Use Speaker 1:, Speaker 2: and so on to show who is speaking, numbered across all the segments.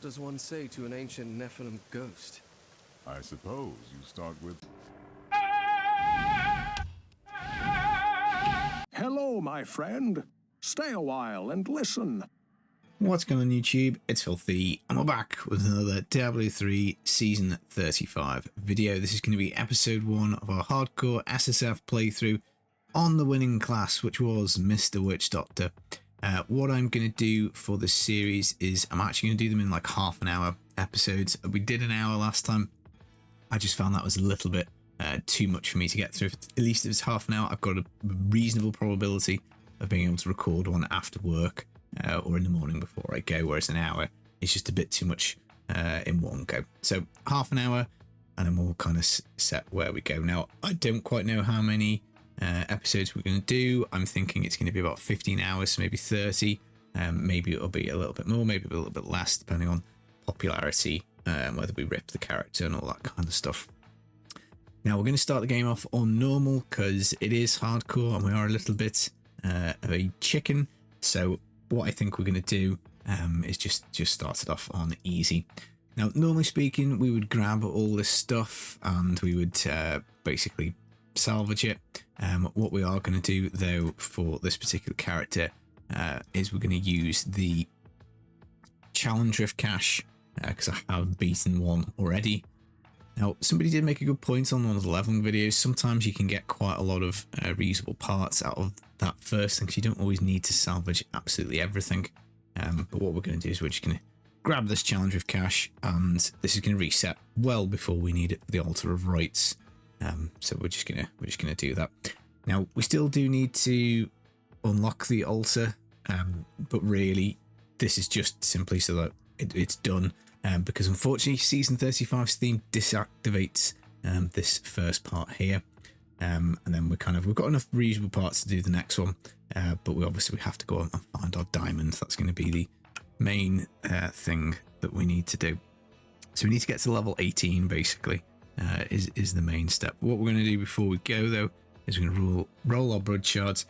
Speaker 1: What does one say to an ancient Nephilim ghost?
Speaker 2: I suppose you start with...
Speaker 3: Hello, my friend. Stay a while and listen.
Speaker 4: What's going on YouTube? It's Filthy, and we're back with another Diablo 3 Season 35 video. This is going to be episode 1 of our hardcore SSF playthrough on the winning class, which was Mr. Witch Doctor. What I'm going to do for this series is I'm actually going to do them in like half an hour episodes. We did an hour last time. I just found that was a little bit too much for me to get through. At least if it's half an hour, I've got a reasonable probability of being able to record one after work or in the morning before I go, whereas an hour is just a bit too much in one go. So half an hour and then we'll kind of set where we go. Now, I don't quite know how many episodes we're going to do. I'm thinking it's going to be about 15 hours, maybe 30. Maybe it'll be a little bit more, maybe a little bit less, depending on popularity, whether we rip the character and all that kind of stuff. Now we're going to start the game off on normal because it is hardcore and we are a little bit of a chicken. So what I think we're going to do is just start it off on easy. Now, normally speaking, we would grab all this stuff and we would basically salvage it. What we are going to do though for this particular character is we're going to use the challenge rift cache because I have beaten one already. Now, somebody did make a good point on one of the leveling videos. Sometimes you can get quite a lot of reusable parts out of that first thing, because you don't always need to salvage absolutely everything. But what we're going to do is we're just going to grab this challenge rift cache, and this is going to reset well before we need it for the altar of rights. So we're just gonna do that. Now we still do need to unlock the altar, but really this is just simply so that it's done. Because unfortunately Season 35's theme disactivates this first part here, and then we've got enough reasonable parts to do the next one. But we obviously have to go and find our diamond. That's going to be the main thing that we need to do. So we need to get to level 18 basically. Is the main step. What we're going to do before we go though is we're going to roll our blood shards.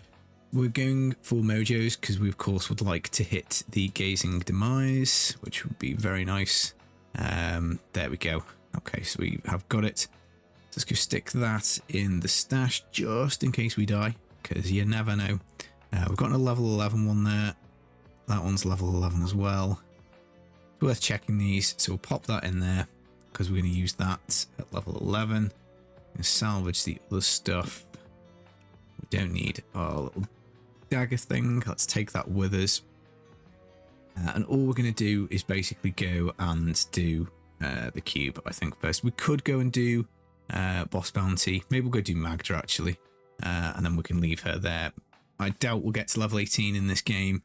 Speaker 4: We're going for mojos because we of course would like to hit the gazing demise, which would be very nice. There we go. Okay, so we have got it. Let's go stick that in the stash just in case we die, because you never know. We've got a level 11 one there. That one's level 11 as well. It's worth checking these, so we'll pop that in there because we're going to use that at level 11. And salvage the other stuff. We don't need our little dagger thing. Let's take that with us. And all we're going to do is basically go and do the cube, I think, first. We could go and do boss bounty. Maybe we'll go do Maghda, actually. And then we can leave her there. I doubt we'll get to level 18 in this game,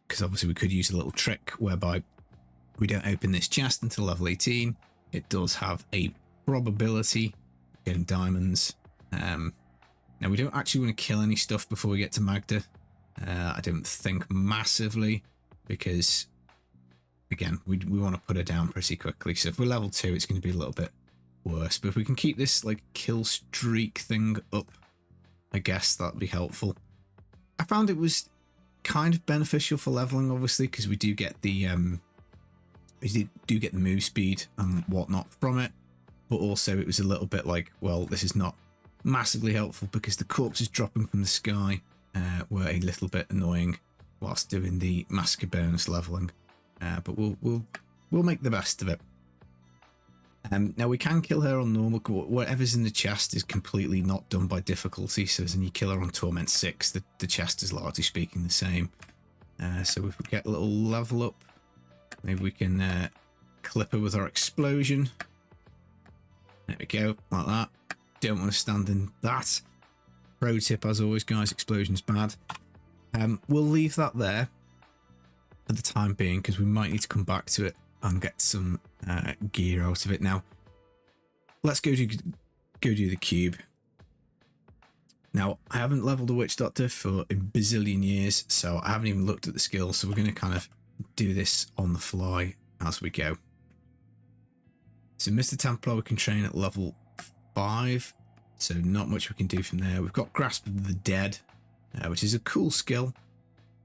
Speaker 4: because obviously we could use a little trick whereby we don't open this chest until level 18. It does have a probability of getting diamonds. Now, we don't actually want to kill any stuff before we get to Maghda. I don't think massively, because, again, we want to put her down pretty quickly. So if we're level 2, it's going to be a little bit worse. But if we can keep this like kill streak thing up, I guess that'd be helpful. I found it was kind of beneficial for leveling, obviously, because we do get the move speed and whatnot from it, but also it was a little bit like, well, this is not massively helpful because the corpses dropping from the sky were a little bit annoying whilst doing the massacre bonus leveling, but we'll make the best of it. Now we can kill her on normal. Whatever's in the chest is completely not done by difficulty, so as in you kill her on Torment 6, the chest is largely speaking the same. So if we get a little level up, maybe we can clip her with our explosion. There we go, like that. Don't want to stand in that. Pro tip, as always, guys, explosion's bad. We'll leave that there for the time being, because we might need to come back to it and get some gear out of it. Now, let's go do the cube. Now, I haven't leveled a Witch Doctor for a bazillion years, so I haven't even looked at the skills, so we're going to kind of do this on the fly as we go. So Mr. Templar we can train at level 5, so not much we can do from there. We've got Grasp of the Dead, which is a cool skill.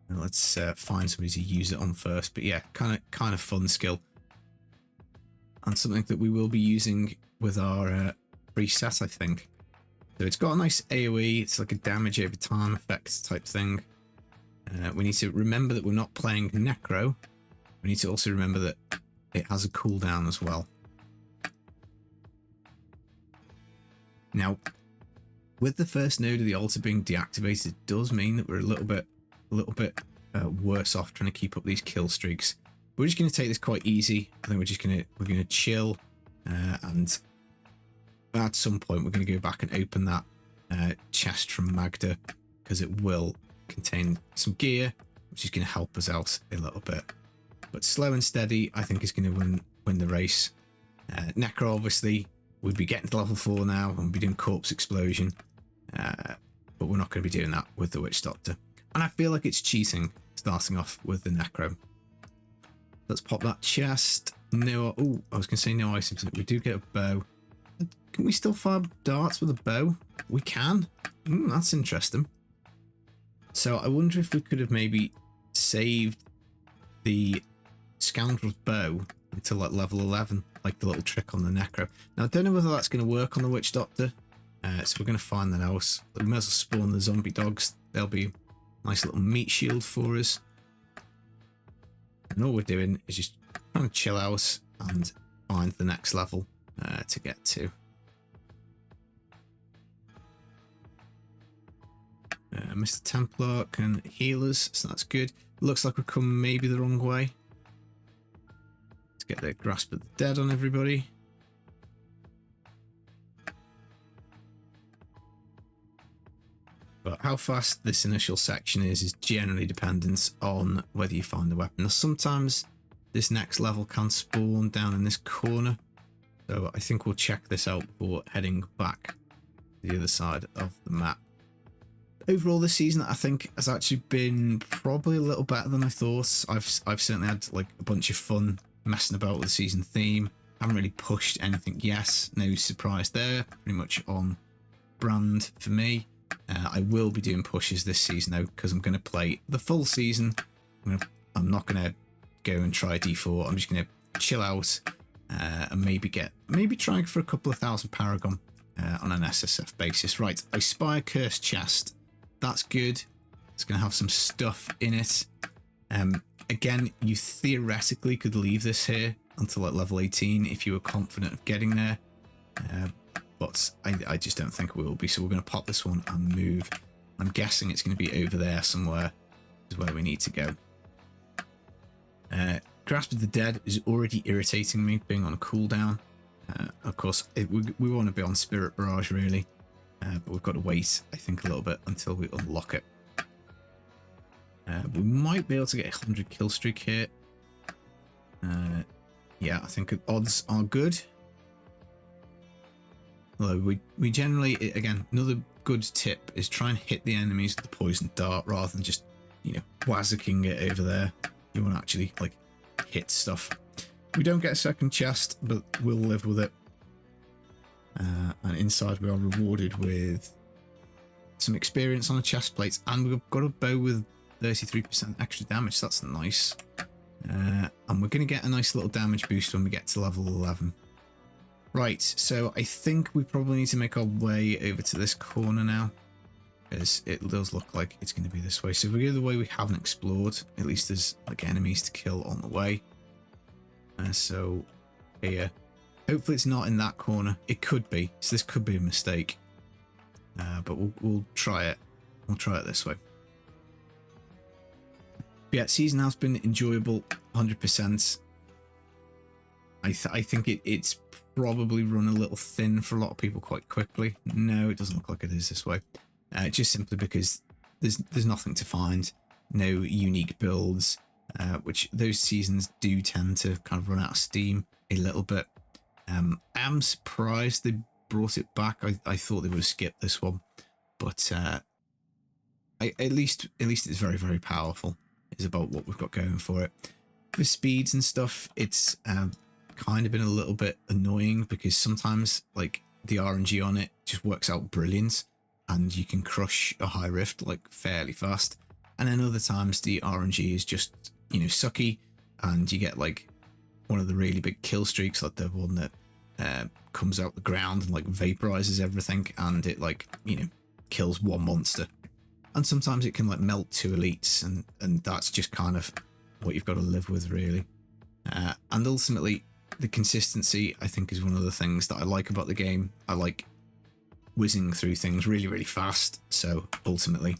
Speaker 4: And let's find somebody to use it on first. But yeah, kind of fun skill. And something that we will be using with our reset, I think. So it's got a nice AoE. It's like a damage over time effect type thing. We need to remember that we're not playing Necro. We need to also remember that it has a cooldown as well. Now, with the first node of the altar being deactivated, it does mean that we're a little bit worse off trying to keep up these kill streaks. We're just going to take this quite easy. I think we're going to chill, and at some point we're going to go back and open that chest from Maghda, because it will contain some gear, which is going to help us out a little bit. But slow and steady, I think, is going to win the race. Necro, obviously, we'd be getting to level 4 now and we'd be doing Corpse Explosion, but we're not going to be doing that with the Witch Doctor. And I feel like it's cheating starting off with the Necro. Let's pop that chest. No, oh, I was going to say no items. We do get a bow. Can we still fire darts with a bow? We can. That's interesting. So I wonder if we could have maybe saved the Scoundrel's bow until like level 11, like the little trick on the Necro. Now I don't know whether that's going to work on the Witch Doctor, so we're going to find that out. We may as well spawn the zombie dogs. They'll be a nice little meat shield for us. And all we're doing is just trying to chill out and find the next level to get to. Mr. Templar can heal us, so that's good. Looks like we've come maybe the wrong way. Let's get the Grasp of the Dead on everybody. But how fast this initial section is generally dependent on whether you find the weapon. Now, sometimes this next level can spawn down in this corner, so I think we'll check this out before heading back to the other side of the map. Overall, this season I think has actually been probably a little better than I thought. I've certainly had like a bunch of fun messing about with the season theme. Haven't really pushed anything yet. No surprise there. Pretty much on brand for me. I will be doing pushes this season though, because I'm going to play the full season. I'm not going to go and try D4. I'm just going to chill out and maybe try for a couple of thousand Paragon on an SSF basis. Right, I spy a cursed chest. That's good. It's going to have some stuff in it. Again, you theoretically could leave this here until like level 18 if you were confident of getting there. But I just don't think we will be. So we're going to pop this one and move. I'm guessing it's going to be over there somewhere is where we need to go. Grasp of the Dead is already irritating me being on a cooldown. Of course, we want to be on Spirit Barrage really. But we've got to wait, I think, a little bit until we unlock it. We might be able to get a 100 kill streak here. Yeah, I think odds are good. Although we generally, again, another good tip is try and hit the enemies with the poison dart rather than just, you know, wazzicking it over there. You want to actually, like, hit stuff. We don't get a second chest, but we'll live with it. And inside we are rewarded with some experience on a chest plate, and we've got a bow with 33% extra damage. So that's nice. And we're going to get a nice little damage boost when we get to level 11. Right, so I think we probably need to make our way over to this corner now, because it does look like it's going to be this way. So if we go the way we haven't explored, at least there's like enemies to kill on the way. So here, hopefully it's not in that corner. It could be, so this could be a mistake. But we'll try it. We'll try it this way. But yeah, season has been enjoyable, 100%. I think it's probably run a little thin for a lot of people quite quickly. No, it doesn't look like it is this way. Just simply because there's nothing to find, no unique builds, which those seasons do tend to kind of run out of steam a little bit. I'm surprised they brought it back. I thought they would have skipped this one, but at least it's very, very powerful. Is about what we've got going for it. For speeds and stuff, it's kind of been a little bit annoying because sometimes like the RNG on it just works out brilliant and you can crush a high rift like fairly fast, And then other times the RNG is just, you know, sucky, and you get like one of the really big kill streaks, like the one that comes out the ground and like vaporizes everything, and it like, you know, kills one monster. And sometimes it can like melt two elites, and that's just kind of what you've got to live with, really. And ultimately, the consistency, I think, is one of the things that I like about the game. I like whizzing through things really, really fast. So ultimately,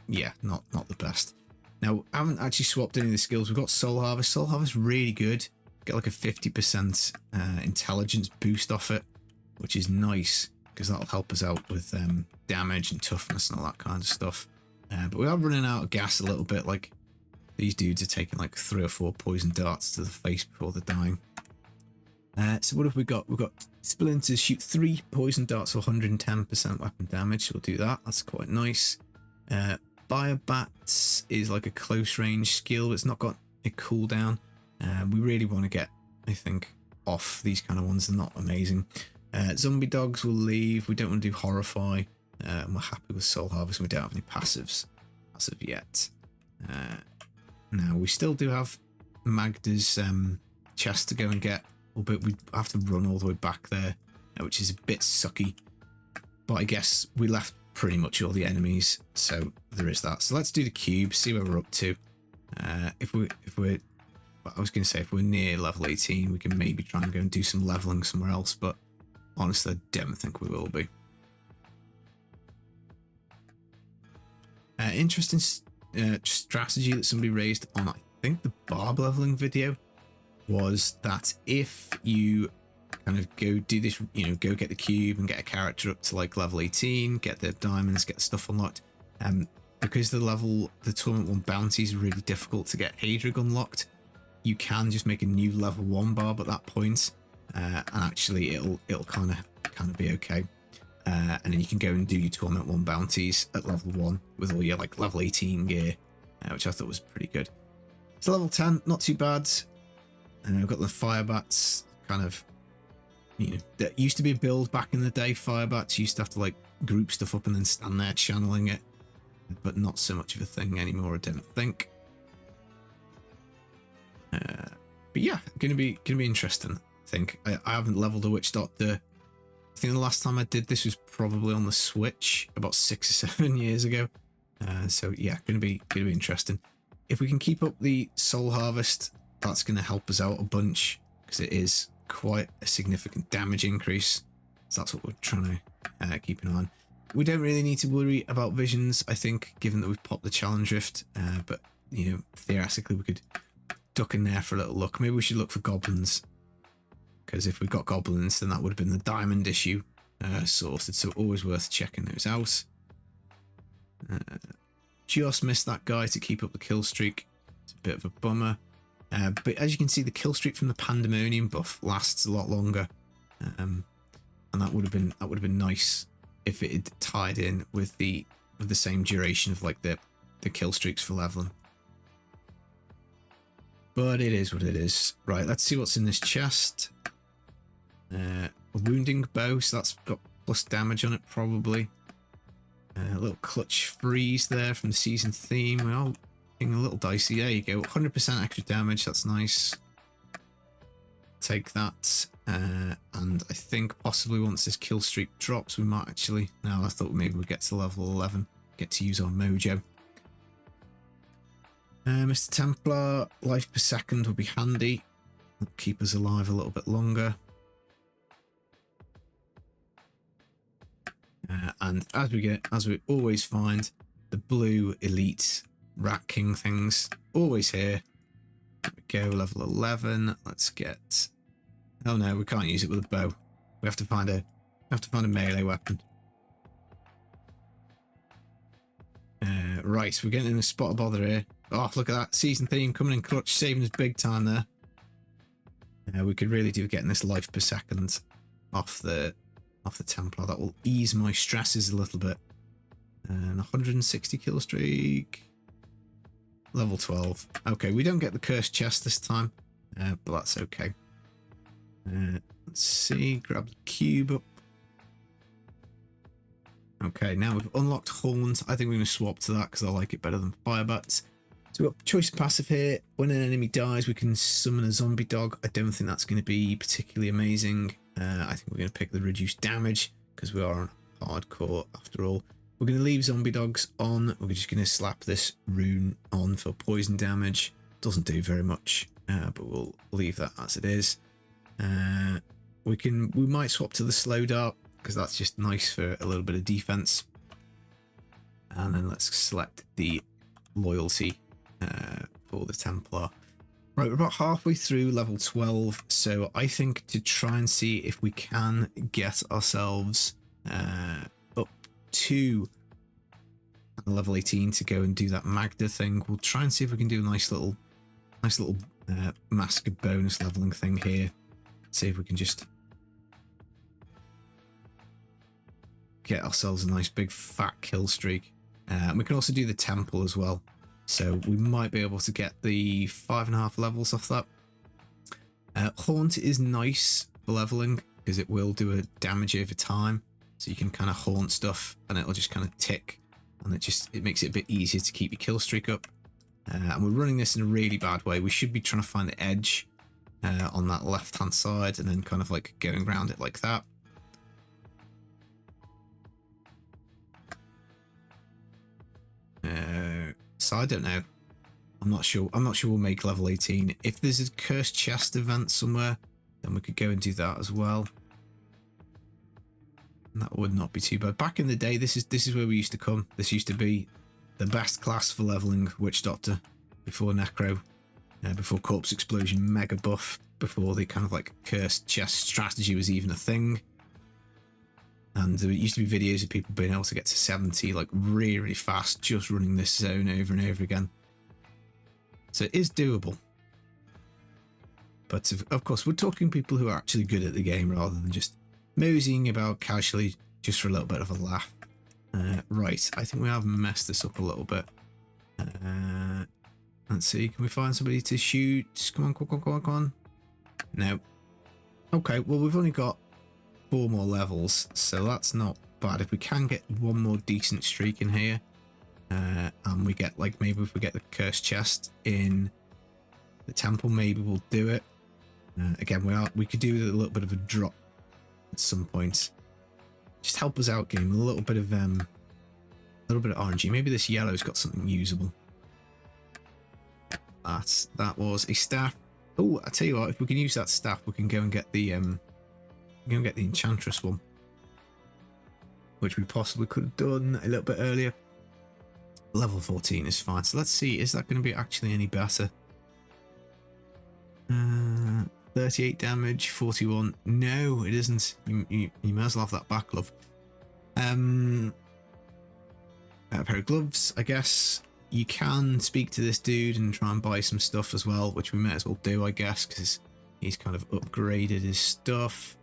Speaker 4: yeah, not the best. Now, I haven't actually swapped any of the skills. We've got Soul Harvest. Soul Harvest really good. Get like a 50% intelligence boost off it, which is nice because that'll help us out with damage and toughness and all that kind of stuff. But we are running out of gas a little bit. Like, these dudes are taking like 3 or 4 poison darts to the face before they're dying. So what have we got? We've got Splinters, shoot 3 poison darts for 110% weapon damage. So we'll do that. That's quite nice. Biobats is like a close range skill. It's not got a cooldown. We really want to get, I think, off these kind of ones. They're not amazing. Zombie dogs will leave. We don't want to do Horrify. And we're happy with Soul Harvest. We don't have any passives as of yet. Now, we still do have Maghda's chest to go and get, albeit we have to run all the way back there, which is a bit sucky. But I guess we left pretty much all the enemies, so there is that. So let's do the cube, see where we're up to. If we're, I was going to say, if we're near level 18, we can maybe try and go and do some leveling somewhere else, but honestly, I don't think we will be. Interesting strategy that somebody raised on, I think, the barb leveling video was that if you kind of go do this, you know, go get the cube and get a character up to like level 18, get the diamonds, get stuff unlocked, because the Torment 1 bounties are really difficult to get Hadrig unlocked, you can just make a new level 1 barb at that point, and actually it'll kind of be okay. And then you can go and do your Torment 1 bounties at level 1 with all your like level 18 gear, which I thought was pretty good. So level 10, not too bad. And I've got the fire bats, kind of, you know, that used to be a build back in the day. Fire bats used to have to like group stuff up and then stand there channeling it, but not so much of a thing anymore, I don't think. But yeah, gonna be interesting. I think I haven't leveled a witch doctor. I think the last time I did this was probably on the Switch about 6 or 7 years ago. So yeah, gonna be interesting. If we can keep up the Soul Harvest, that's gonna help us out a bunch because it is quite a significant damage increase. So that's what we're trying to keep an eye on. We don't really need to worry about visions, I think, given that we've popped the challenge rift. But you know, theoretically, we could duck in there for a little look. Maybe we should look for goblins, because if we got goblins, then that would have been the diamond issue sorted. So always worth checking those out. Just missed that guy to keep up the kill streak. It's a bit of a bummer. But as you can see, the kill streak from the Pandemonium buff lasts a lot longer, and that would have been nice if it had tied in with the same duration of like the kill streaks for leveling. But it is what it is. Right, let's see what's in this chest. A wounding bow, so that's got plus damage on it probably. A little clutch freeze there from the season theme. We're all getting a little dicey. There you go, 100% extra damage. That's nice. Take that. And I think possibly once this kill streak drops, we might actually. No, I thought maybe we'd get to level 11, get to use our mojo. Mr. Templar, life per second would be handy. That'll keep us alive a little bit longer. And as we always find, the blue elite Rat King things always here. There we go, level 11. Let's get. Oh no, we can't use it with a bow. We have to find a melee weapon. Right, we're getting in a spot of bother here. Oh, look at that season theme coming in clutch, saving us big time there. We could really do getting this life per second off the Templar. That will ease my stresses a little bit. And 160 kill streak. Level 12. Okay, we don't get the cursed chest this time, but that's okay. Let's see, grab the cube up. Okay, now we've unlocked Haunt. I think we're going to swap to that because I like it better than Fire Bats. So we've got choice passive here. When an enemy dies, we can summon a zombie dog. I don't think that's going to be particularly amazing. I think we're going to pick the reduced damage because we are on hardcore after all. We're going to leave zombie dogs on. We're just going to slap this rune on for poison damage. Doesn't do very much, but we'll leave that as it is. We might swap to the slow dart because that's just nice for a little bit of defense. And then let's select the loyalty for the Templar. Right, we're about halfway through level 12, so I think to try and see if we can get ourselves up to level 18 to go and do that Maghda thing. We'll try and see if we can do a nice little mask of bonus leveling thing here. See if we can just get ourselves a nice big fat kill streak. We can also do the temple as well, so we might be able to get the 5.5 levels off that. Haunt is nice for leveling because it will do a damage over time, so you can kind of haunt stuff and it'll just kind of tick, and it makes it a bit easier to keep your kill streak up. And we're running this in a really bad way. We should be trying to find the edge on that left hand side and then kind of like going around it like that. So I don't know. I'm not sure we'll make level 18. If there's a cursed chest event somewhere, then we could go and do that as well. And that would not be too bad. Back in the day, this is where we used to come. This used to be the best class for leveling Witch Doctor before Necro, before Corpse Explosion mega buff, before the kind of like cursed chest strategy was even a thing. And there used to be videos of people being able to get to 70 like really, really fast, just running this zone over and over again. So it is doable. But of course, we're talking people who are actually good at the game rather than just moseying about casually just for a little bit of a laugh. Right, I think we have messed this up a little bit. Let's see, can we find somebody to shoot? Come on, come on. No. Okay, well, we've only got 4 more levels, so that's not bad. If we can get one more decent streak in here, and we get like, maybe if we get the cursed chest in the temple, maybe we'll do it. Again, we could do a little bit of a drop at some point. Just help us out, game. A little bit of RNG. Maybe this yellow's got something usable. That was a staff. Oh, I tell you what, if we can use that staff, we can go and get the Enchantress one, which we possibly could have done a little bit earlier. Level 14 is fine. So let's see, is that going to be actually any better? 38 damage, 41. No, it isn't. You might as well have that back, love. A pair of gloves, I guess. You can speak to this dude and try and buy some stuff as well, which we might as well do, I guess, because he's kind of upgraded his stuff.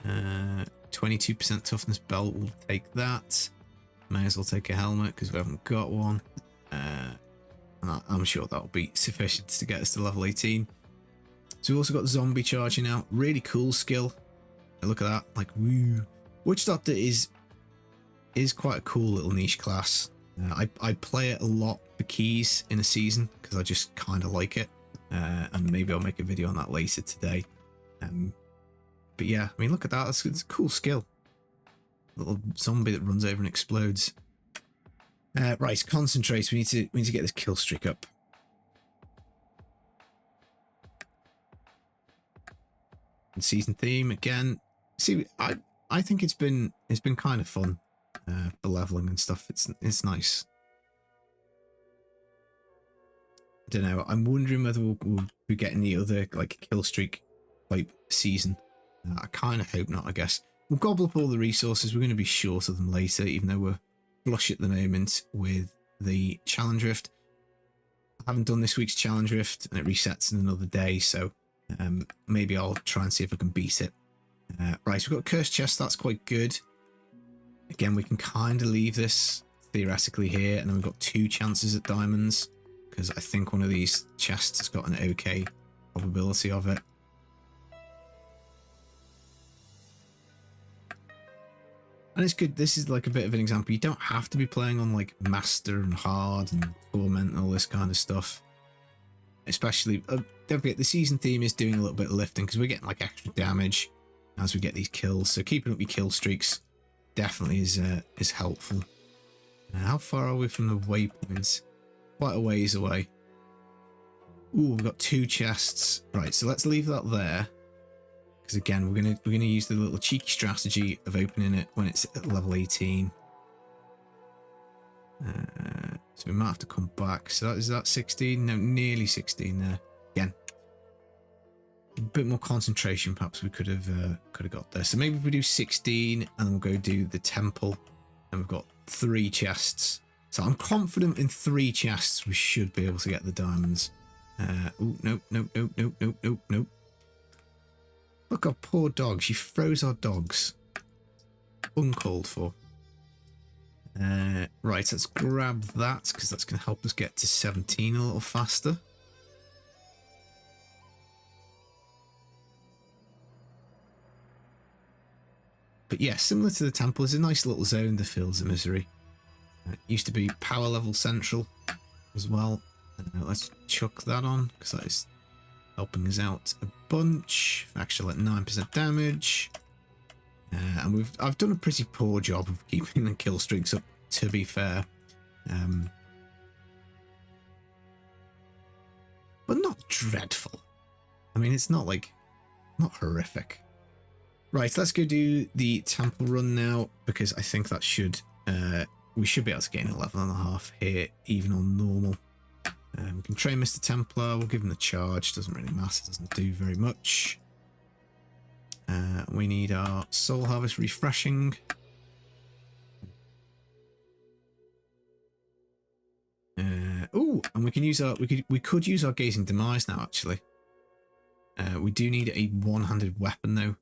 Speaker 4: 22% toughness belt, we'll take that. May as well take a helmet because we haven't got one. And I'm sure that'll be sufficient to get us to level 18. So we've also got zombie charging out. Really cool skill. Look at that, like woo. Witch Doctor is quite a cool little niche class. I play it a lot for keys in a season because I just kind of like it. And maybe I'll make a video on that later today. But yeah, I mean, look at that. It's a cool skill. Little zombie that runs over and explodes. Right, concentrate. We need to get this kill streak up. And season theme again. See, I think it's been kind of fun for leveling and stuff. It's nice. I don't know. I'm wondering whether we'll be getting the other like kill streak type season. I kind of hope not, I guess. We'll gobble up all the resources. We're going to be short of them later, even though we're flush at the moment with the challenge rift. I haven't done this week's challenge rift, and it resets in another day, so maybe I'll try and see if I can beat it. Right, so we've got cursed chest. That's quite good. Again, we can kind of leave this theoretically here, and then we've got 2 chances at diamonds, because I think one of these chests has got an okay probability of it. And it's good. This is like a bit of an example. You don't have to be playing on like Master and Hard and Torment and all this kind of stuff. Especially, don't forget, the season theme is doing a little bit of lifting because we're getting like extra damage as we get these kills. So keeping up your kill streaks definitely is helpful. How far are we from the waypoints? Quite a ways away. Ooh, we've got 2 chests. Right, so let's leave that there. Because again, we're gonna use the little cheeky strategy of opening it when it's at level 18. So we might have to come back. So is that 16? No, nearly 16 there. Again, a bit more concentration. Perhaps we could have got there. So maybe if we do 16, and then we'll go do the temple, and we've got 3 chests. So I'm confident in 3 chests we should be able to get the diamonds. Oh nope. Look, our poor dog. She froze our dogs. Uncalled for. Right, let's grab that because that's going to help us get to 17 a little faster. But yeah, similar to the temple, there's a nice little zone, the Fields of Misery. It used to be power level central as well. Let's chuck that on because that is helping us out a bunch. Actually, at 9% damage. And I've done a pretty poor job of keeping the kill streaks up, to be fair. But not dreadful. I mean, it's not horrific. Right, let's go do the temple run now, because I think that should we should be able to gain 11.5 here, even on normal. We can train Mr. Templar. We'll give him the charge. Doesn't really matter. Doesn't do very much. We need our soul harvest refreshing. Oh, and we can use our we could use our gazing demise now. Actually, we do need a one-handed weapon though.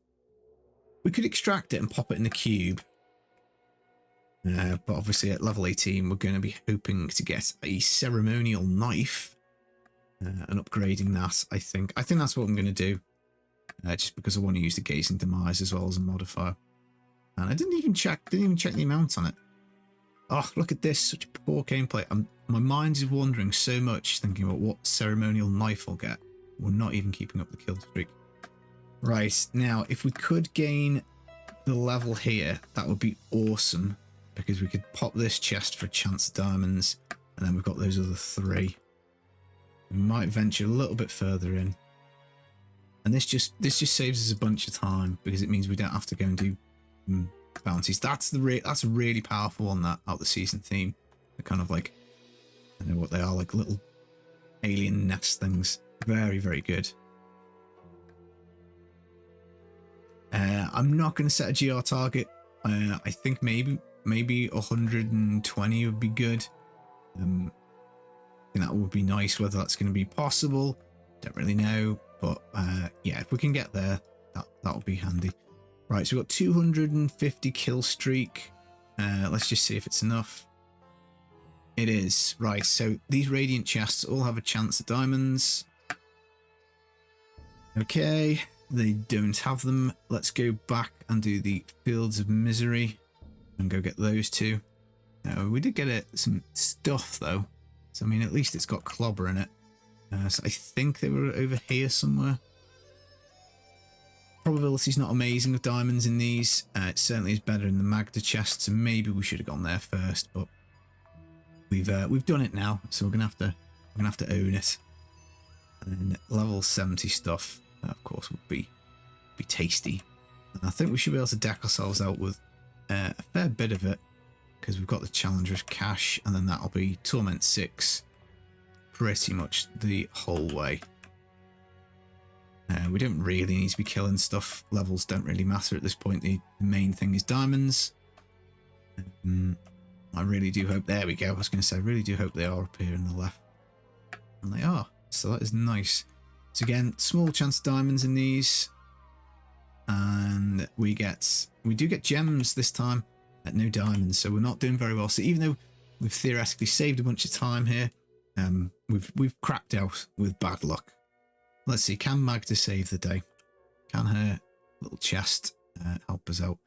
Speaker 4: We could extract it and pop it in the cube. But obviously at level 18 we're going to be hoping to get a ceremonial knife and upgrading that. I think that's what I'm going to do. Just because I want to use the gazing demise as well as a modifier. And I didn't even check the amount on it. Oh, look at this, such poor gameplay. My mind is wandering so much thinking about what ceremonial knife I'll get. We're not even keeping up the kill streak. Right, now if we could gain the level here, that would be awesome. Because we could pop this chest for a chance of diamonds. And then we've got those other 3. We might venture a little bit further in. And this just saves us a bunch of time because it means we don't have to go and do bounties. That's a really powerful one, that out the season theme. They're kind of like, I don't know what they are, like little alien nest things. Very, very good. I'm not going to set a GR target. I think maybe 120 would be good. I think that would be nice. Whether that's going to be possible, don't really know. But yeah, if we can get there, that'll be handy. Right, so we've got 250 kill streak. Let's just see if it's enough. It is. Right, so these radiant chests all have a chance at diamonds. Okay, they don't have them. Let's go back and do the Fields of Misery and go get those 2. We did get some stuff though. So I mean, at least it's got clobber in it. So I think they were over here somewhere. Probability's not amazing with diamonds in these. It certainly is better in the Maghda chest, so maybe we should have gone there first. But we've done it now, so we're gonna have to own it. And then level 70 stuff, of course, would be tasty. And I think we should be able to deck ourselves out with a fair bit of it, because we've got the Challenger's Cash, and then that'll be Torment 6. Pretty much the whole way. We don't really need to be killing stuff. Levels don't really matter at this point. The main thing is diamonds. I really do hope... There we go. I was going to say, I really do hope they are up here in the left. And they are. So that is nice. So again, small chance of diamonds in these. And we do get gems this time at no diamonds. So we're not doing very well. So even though we've theoretically saved a bunch of time here, we've cracked out with bad luck. Let's see, can Maghda save the day? Can her little chest help us out?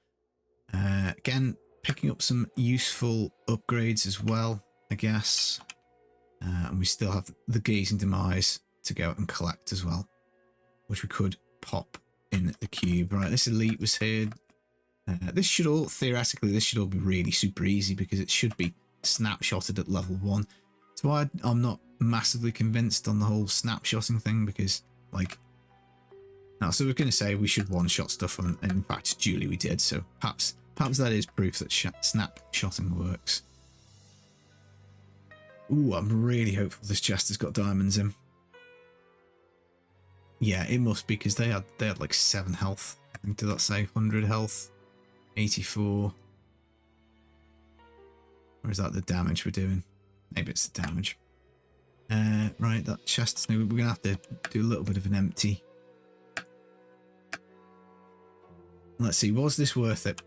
Speaker 4: Again, picking up some useful upgrades as well, I guess. And we still have the Gazing Demise to go and collect as well, which we could pop in the cube. Right, this elite was here. This should all, theoretically, this should all be really super easy because it should be snapshotted at level 1. That's why I'm not massively convinced on the whole snapshotting thing, because, like, no, so we're going to say we should one-shot stuff, and in fact, Julie, we did, so perhaps that is proof that snapshotting works. Ooh, I'm really hopeful this chest has got diamonds in. Yeah, it must be, because they had like 7 health. I think, did that say 100 health? 84. Or is that the damage we're doing? Maybe it's the damage. Right, that chest, we're going to have to do a little bit of an empty. Let's see, was this worth it?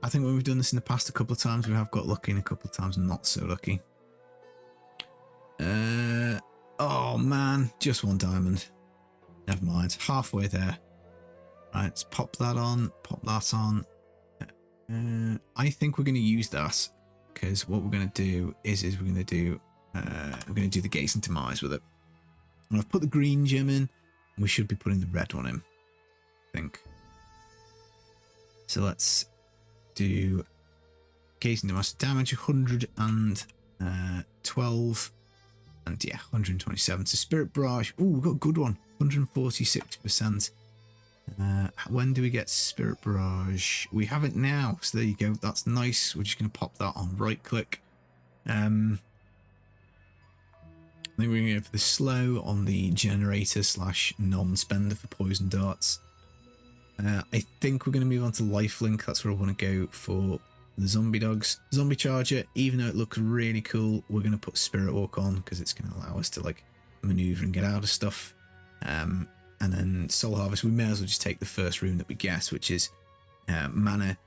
Speaker 4: I think when we've done this in the past a couple of times, we have got lucky, and a couple of times not so lucky. Oh man, just 1 diamond. Never mind, halfway there. Right, let's pop that on, pop that on. I think we're going to use that, because what we're going to do is we're going to do the Gazing Demise with it. And I've put the green gem in, and we should be putting the red one in, I think. So let's do Gazing Demise damage 112, and yeah, 127. So Spirit Barrage. Oh, we've got a good one, 146%. When do we get Spirit Barrage? We have it now, so there you go. That's nice. We're just going to pop that on right click. I think we're going to go for the slow on the generator / non-spender for poison darts. I think we're going to move on to lifelink. That's where I want to go for the zombie dogs. Zombie charger, even though it looks really cool, we're going to put Spirit Walk on because it's going to allow us to like maneuver and get out of stuff. And then Soul Harvest, we may as well just take the first rune that we guess, which is mana,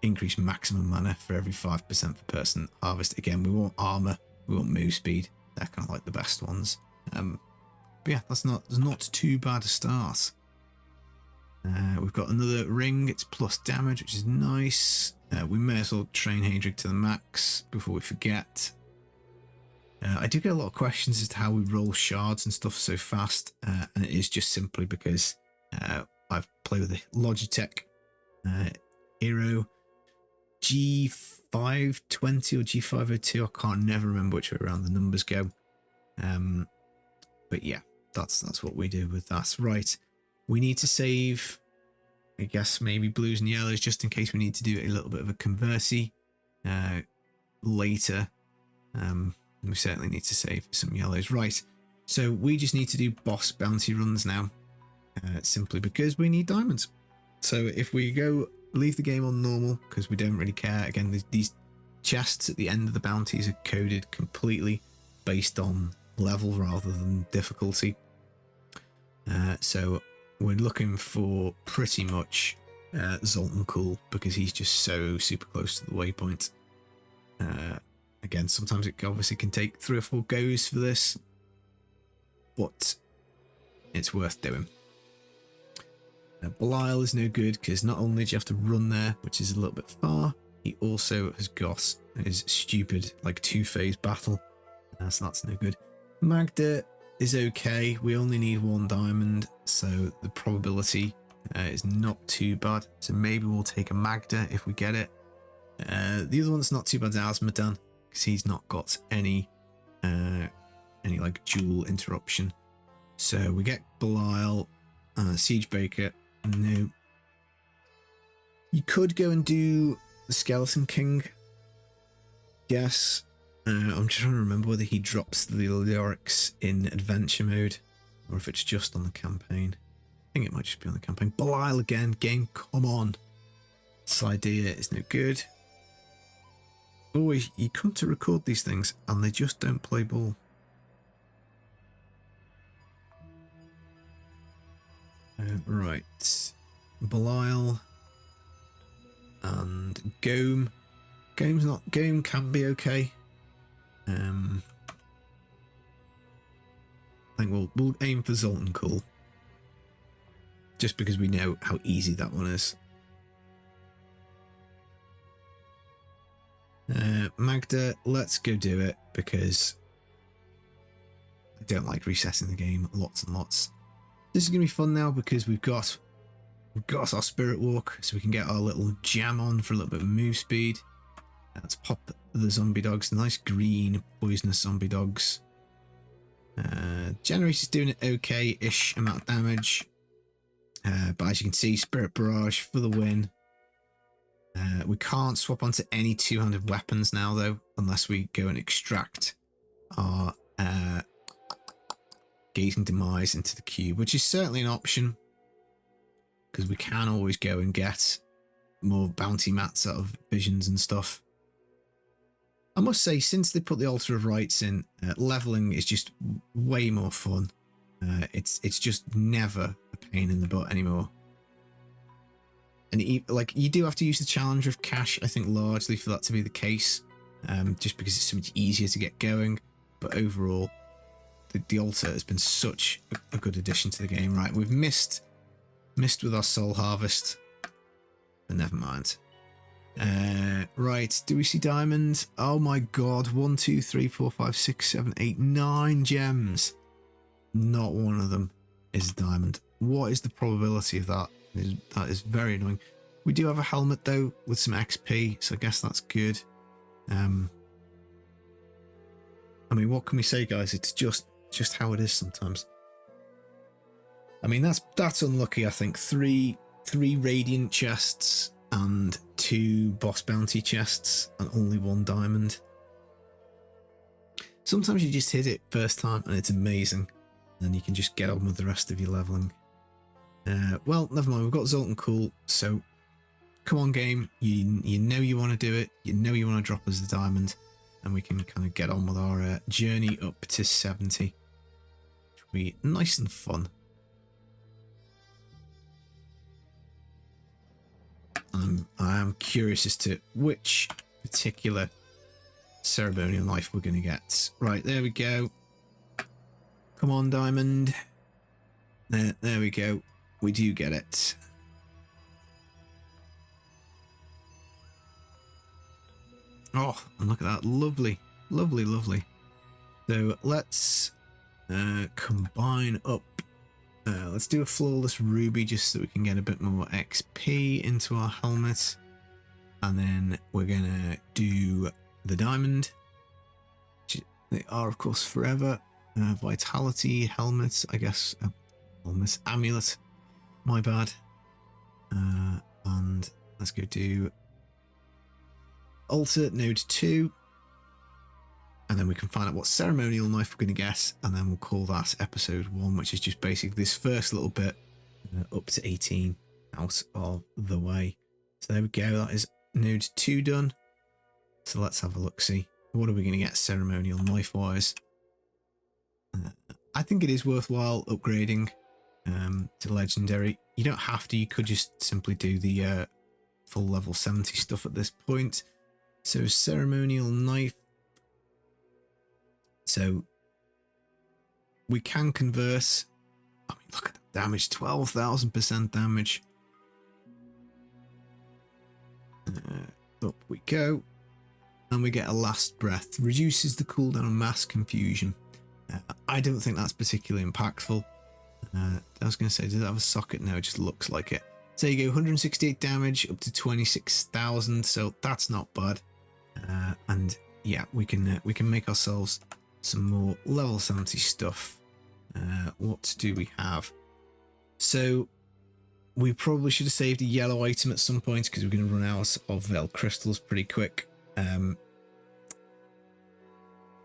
Speaker 4: increase maximum mana for every 5% per person. Harvest, again, we want armor, we want move speed. They're kind of like the best ones. But yeah, that's not too bad a start. We've got another ring, it's plus damage, which is nice. We may as well train Hadrig to the max before we forget. I do get a lot of questions as to how we roll shards and stuff so fast, and it is just simply because I've played with the Logitech Hero G520 or G502. I can't never remember which way around the numbers go. But yeah, that's what we do with that. Right, we need to save, I guess, maybe blues and yellows just in case we need to do a little bit of a conversi later. We certainly need to save some yellows. Right, so we just need to do boss bounty runs now, simply because we need diamonds. So if we go leave the game on normal, because we don't really care, again, these chests at the end of the bounties are coded completely based on level rather than difficulty. So we're looking for pretty much Zoltan Cool, because he's just so super close to the waypoint. Again, sometimes it obviously can take 3 or 4 goes for this, but it's worth doing. Belial is no good because not only do you have to run there, which is a little bit far, he also has got his stupid like 2-phase battle, so that's no good. Maghda is okay. We only need 1 diamond, so the probability is not too bad. So maybe we'll take a Maghda if we get it. The other one that's not too bad is Asmodan, because he's not got any like dual interruption. So we get Belial, Siege Baker. No. You could go and do the Skeleton King. Yes. I'm trying to remember whether he drops the lyrics in adventure mode or if it's just on the campaign. I think it might just be on the campaign. Belial again. Game, come on. This idea is no good. Always, you come to record these things and they just don't play ball. Right. Belial and Gome. Gome can be okay. I think we'll aim for Zoltan Cool, just because we know how easy that one is. Maghda. Let's go do it because I don't like resetting the game lots and lots. This is going to be fun now because we've got our Spirit Walk, so we can get our little jam on for a little bit of move speed. Let's pop the zombie dogs, the nice green poisonous zombie dogs. Generator's doing an okay-ish amount of damage. But as you can see, Spirit Barrage for the win. We can't swap onto any two-handed weapons now, though, unless we go and extract our Gazing Demise into the cube, which is certainly an option, because we can always go and get more bounty mats out of visions and stuff. I must say, since they put the Altar of Rights in, leveling is just way more fun. It's just never a pain in the butt anymore. And you do have to use the Challenge of Cash, I think, largely for that to be the case, just because it's so much easier to get going. But overall, the altar has been such a good addition to the game. Right, we've missed with our Soul Harvest, but never mind. Right, do we see diamond? Oh my god, 1, 2, 3, 4, 5, 6, 7, 8, 9 gems. Not one of them is a diamond. What is the probability of that? That is very annoying. We do have a helmet though with some XP, so I guess that's good. I mean, what can we say, guys? It's just how it is sometimes. I mean, that's unlucky. I think three radiant chests and 2 boss bounty chests and only 1 diamond. Sometimes you just hit it first time and it's amazing, and then you can just get on with the rest of your leveling. Well, never mind. We've got Zoltan Cool, so come on, game. You know you want to do it. You know you want to drop us the diamond, and we can kind of get on with our journey up to 70. Which will be nice and fun. I am curious as to which particular ceremonial knife we're going to get. Right, there we go. Come on, diamond. There we go. We do get it. Oh, and look at that. Lovely. Lovely, lovely. So let's combine up. Let's do a Flawless Ruby just so we can get a bit more XP into our helmet. And then we're going to do the diamond. They are, of course, forever. Vitality, helmet, I guess. Helmet, amulet. My bad. And let's go do Altar Node 2. And then we can find out what ceremonial knife we're going to get, and then we'll call that episode 1, which is just basically this first little bit up to 18 out of the way. So there we go. That is node 2 done. So let's have a look. See, what are we going to get ceremonial knife wise? I think it is worthwhile upgrading to legendary. You don't have to. You could just simply do the full level 70 stuff at this point. So ceremonial knife. So we can converse. I mean, look at the damage, 12,000% damage. Up we go. And we get a last breath. Reduces the cooldown of mass confusion. I don't think that's particularly impactful. I was going to say, does it have a socket? No, it just looks like it. So you go 168 damage up to 26,000. So that's not bad. And yeah, we can make ourselves some more level 70 stuff. What do we have? So we probably should have saved a yellow item at some point because we're going to run out of Veil Crystals pretty quick. And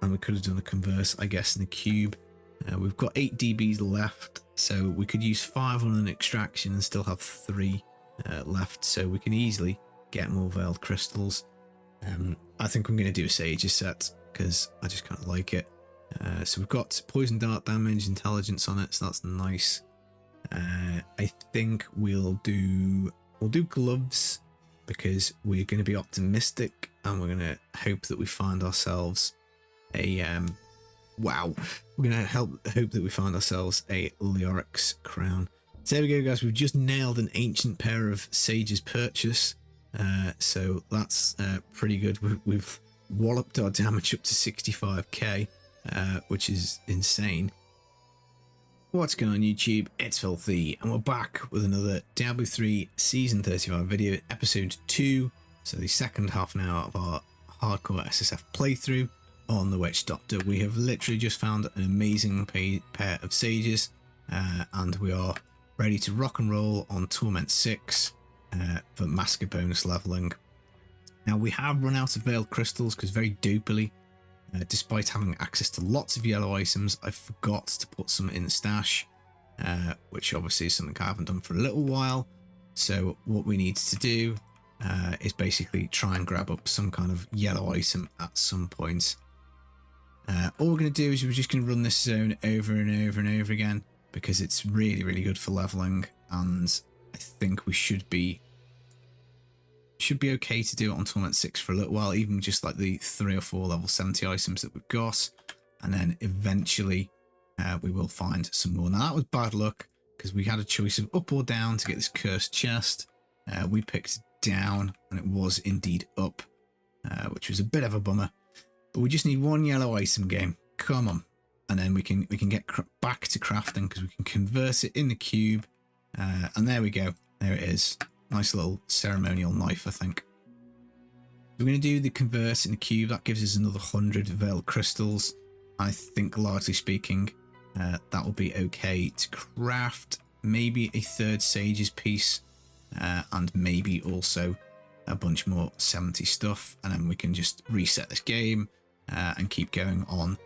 Speaker 4: we could have done a converse, I guess, in the cube. We've got 8 DBs left, so we could use 5 on an extraction and still have 3 left, so we can easily get more Veiled Crystals. I think I'm going to do a Sage's set because I just kind of like it. So we've got Poison Dart damage, Intelligence on it, so that's nice. I think we'll do gloves because we're going to be optimistic and we're going to hope that we find ourselves a wow. We're going to hope that we find ourselves a Leorix crown. So there we go, guys. We've just nailed an ancient pair of Sage's Purchase. So that's pretty good. We've walloped our damage up to 65k, which is insane. What's going on YouTube? It's Filthy, and we're back with another Diablo 3 Season 35 video, Episode 2, so the second half now of our hardcore SSF playthrough on the Witch Doctor. We have literally just found an amazing pair of sages, and we are ready to rock and roll on Torment 6 for Massacre bonus leveling. Now, we have run out of Veiled Crystals because very dupily, despite having access to lots of yellow items, I forgot to put some in the stash, which obviously is something I haven't done for a little while. So what we need to do is basically try and grab up some kind of yellow item at some point. All we're going to do is we're just going to run this zone over and over and over again because it's really, really good for leveling, and I think we should be okay to do it on Torment 6 for a little while, even just like the 3 or 4 level 70 items that we've got, and then eventually we will find some more. Now that was bad luck because we had a choice of up or down to get this cursed chest. We picked down, and it was indeed up, which was a bit of a bummer, but we just need one yellow item, game, come on, and then we can get back to crafting because we can convert it in the cube, and there we go, there it is. Nice little ceremonial knife, I think. We're going to do the convert in the cube. That gives us another 100 Veiled Crystals. I think, largely speaking, that will be okay to craft maybe a third Sage's piece, and maybe also a bunch more 70 stuff. And then we can just reset this game and keep going on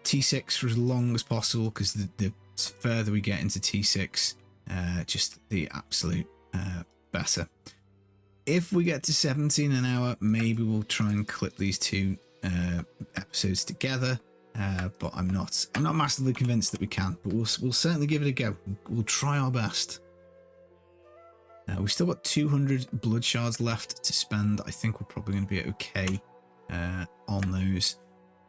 Speaker 4: T6 for as long as possible, because the further we get into T6, just the absolute better. If we get to 17 an hour, maybe we'll try and clip these two episodes together, but I'm not massively convinced that we can, but we'll certainly give it a go. We'll try our best. We've still got 200 blood shards left to spend. I think we're probably going to be okay on those.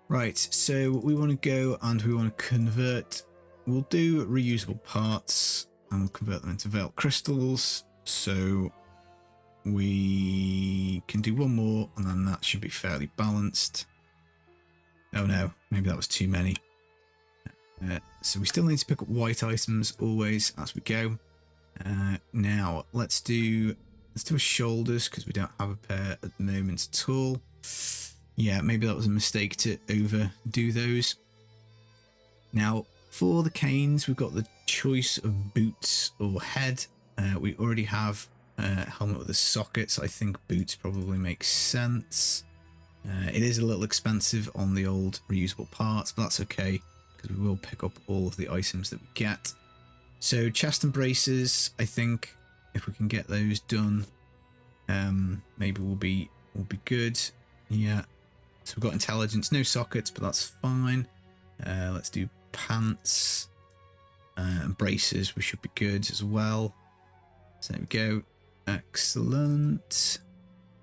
Speaker 4: Right, so we want to go and we want to convert. We'll do reusable parts and we'll convert them into Veiled Crystals. So we can do one more and then that should be fairly balanced. Oh no, maybe that was too many. So we still need to pick up white items always as we go. Now let's do a shoulders because we don't have a pair at the moment at all. Yeah, maybe that was a mistake to overdo those. Now for the canes, we've got the choice of boots or head. We already have a helmet with a socket, so I think boots probably makes sense. It is a little expensive on the old reusable parts, but that's okay because we will pick up all of the items that we get. So chest and braces, I think if we can get those done, maybe we'll be good. Yeah. So we've got intelligence, no sockets, but that's fine. Let's do pants and braces. We should be good as well. So there we go. Excellent.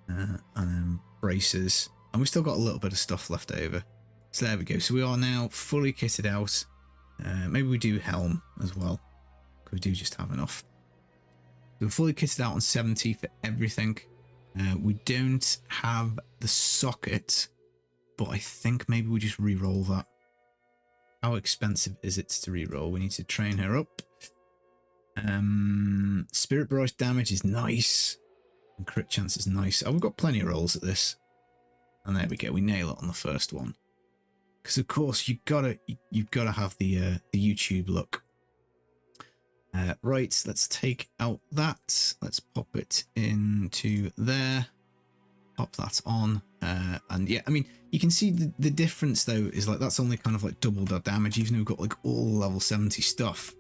Speaker 4: And then braces. And we've still got a little bit of stuff left over. So there we go. So we are now fully kitted out. Maybe we do helm as well, because we do just have enough. We're fully kitted out on 70 for everything. We don't have the socket, but I think maybe we just re-roll that. How expensive is it to re-roll? We need to train her up. Spirit barrage damage is nice, and crit chance is nice. Oh, we've got plenty of rolls at this, and there we go. We nail it on the first one, because of course you've got to have the YouTube look. Right, let's take out that. Let's pop it into there. Pop that on, and yeah, I mean you can see the difference though is like that's only kind of like doubled our damage, even though we've got like all level 70 stuff.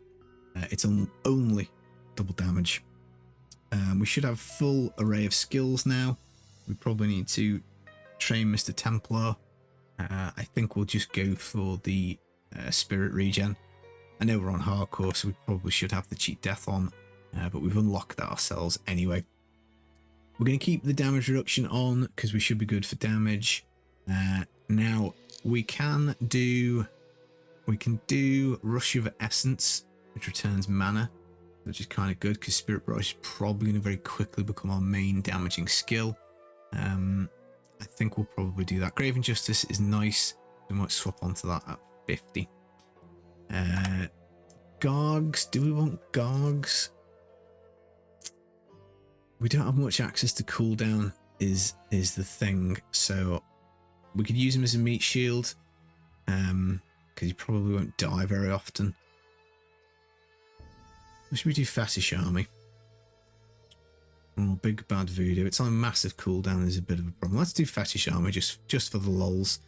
Speaker 4: It's only double damage. We should have full array of skills now. We probably need to train Mr. Templar. I think we'll just go for the spirit regen. I know we're on hardcore, so we probably should have the cheat death on, but we've unlocked that ourselves anyway. We're going to keep the damage reduction on because we should be good for damage. Now we can do Rush of Essence, which returns mana, which is kind of good because Spirit Barrage is probably going to very quickly become our main damaging skill. I think we'll probably do that. Grave Injustice is nice. We might swap onto that at 50. Gargs. Do we want Gargs? We don't have much access to cooldown is the thing. So we could use him as a meat shield. Because you probably won't die very often. What should we do? Fetish Army. Oh, big bad voodoo. It's on a massive cooldown is a bit of a problem. Let's do Fetish Army just for the lols.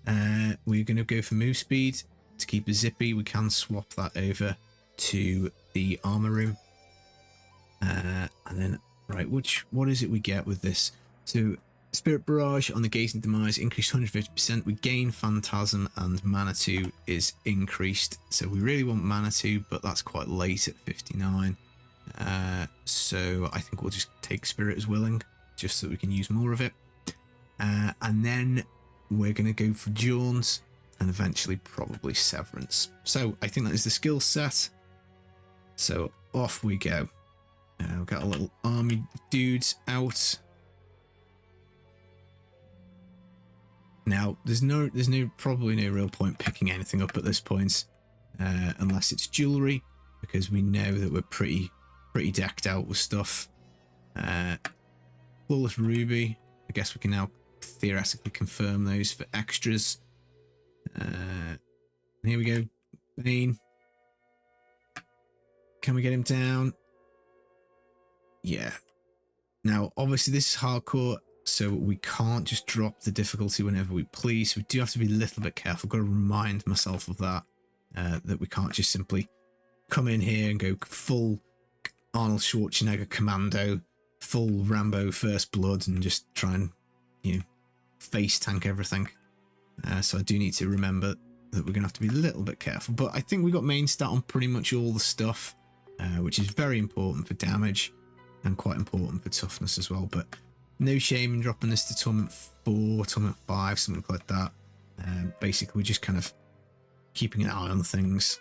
Speaker 4: We're going to go for move speed to keep a zippy. We can swap that over to the armor room. And then, right, what is it we get with this? So, Spirit Barrage on the Gazing Demise increased 150%. We gain Phantasm and Manitou is increased. So we really want Manitou, but that's quite late at 59. So I think we'll just take Spirit as Willing, just so that we can use more of it. And then we're going to go for Jaunt and eventually probably Severance. So I think that is the skill set. So off we go. We've got a little army dudes out. Now, there's probably no real point picking anything up at this point, unless it's jewelry, because we know that we're pretty decked out with stuff. Flawless Ruby, I guess we can now theoretically confirm those for extras. Here we go, Bane. Can we get him down? Yeah. Now, obviously, this is hardcore. So we can't just drop the difficulty whenever we please. We do have to be a little bit careful. I've got to remind myself of that, that we can't just simply come in here and go full Arnold Schwarzenegger commando, full Rambo First Blood, and just try and, face tank everything. So I do need to remember that we're going to have to be a little bit careful. But I think we got main stat on pretty much all the stuff, which is very important for damage and quite important for toughness as well. But no shame in dropping this to Torment 4, Torment 5, something like that. Basically, we're just kind of keeping an eye on things.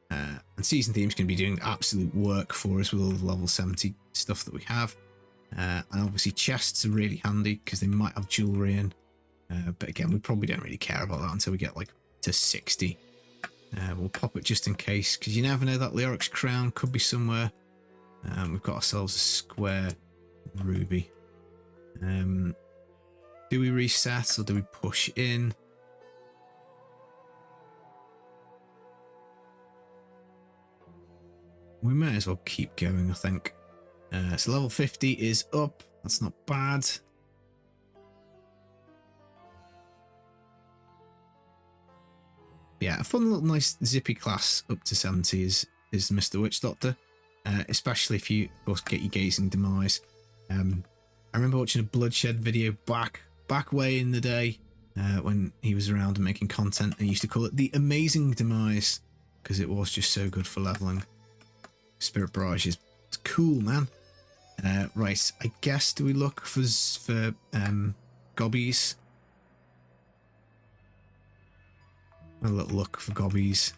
Speaker 4: And Season Theme's going to be doing absolute work for us with all the level 70 stuff that we have. And obviously chests are really handy because they might have jewellery in. But again, we probably don't really care about that until we get like to 60. We'll pop it just in case, because you never know, that Leoric's crown could be somewhere. We've got ourselves a square ruby. Do we reset or do we push in? We may as well keep going, I think. So level 50 is up. That's not bad. Yeah, a fun little nice zippy class up to 70 is Mr. Witch Doctor. Especially if you, of course, get your Gazing Demise. I remember watching a Bloodshed video back way in the day when he was around and making content, and he used to call it the Amazing Demise because it was just so good for leveling. Spirit Barrage is cool, man. Right, I guess do we look for gobbies? A little look for gobbies.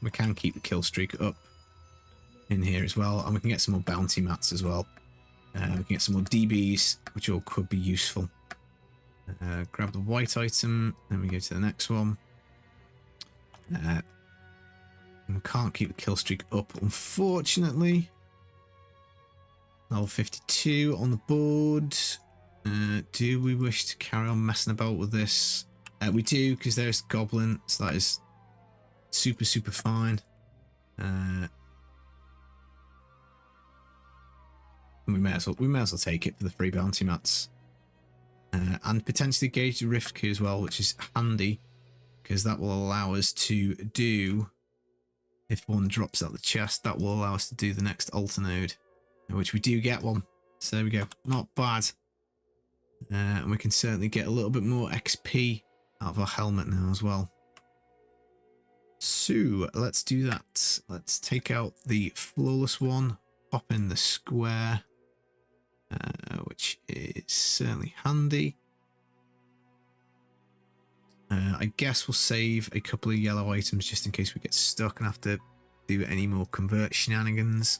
Speaker 4: We can keep the kill streak up in here as well, and we can get some more bounty mats as well. We can get some more DBs, which all could be useful. Grab the white item, then we go to the next one. We can't keep the kill streak up, unfortunately. Level 52 on the board. Do we wish to carry on messing about with this? We do, because there's Goblin, so that is super fine. We may as well take it for the free bounty mats, and potentially gauge the Rift Key as well, which is handy because that will allow us to do, if one drops out the chest, that will allow us to do the next altar node, which we do get one. So there we go, not bad. And we can certainly get a little bit more XP out of our helmet now as well. So let's do that. Let's take out the flawless one, pop in the square, which is certainly handy. I guess we'll save a couple of yellow items just in case we get stuck and have to do any more convert shenanigans.